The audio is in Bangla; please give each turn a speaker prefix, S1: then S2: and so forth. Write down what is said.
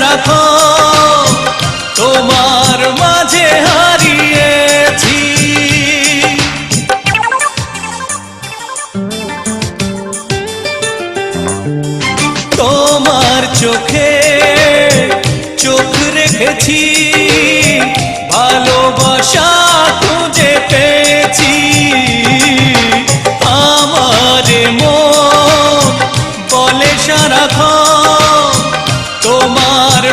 S1: সারাক্ষণ তোমার মাঝে হারিয়েছি। তোমার চোখে চোখ রেখেছি, ভালোবাসা খুঁজে পেয়েছি। আমার মন বলে সারাক্ষণ তোমার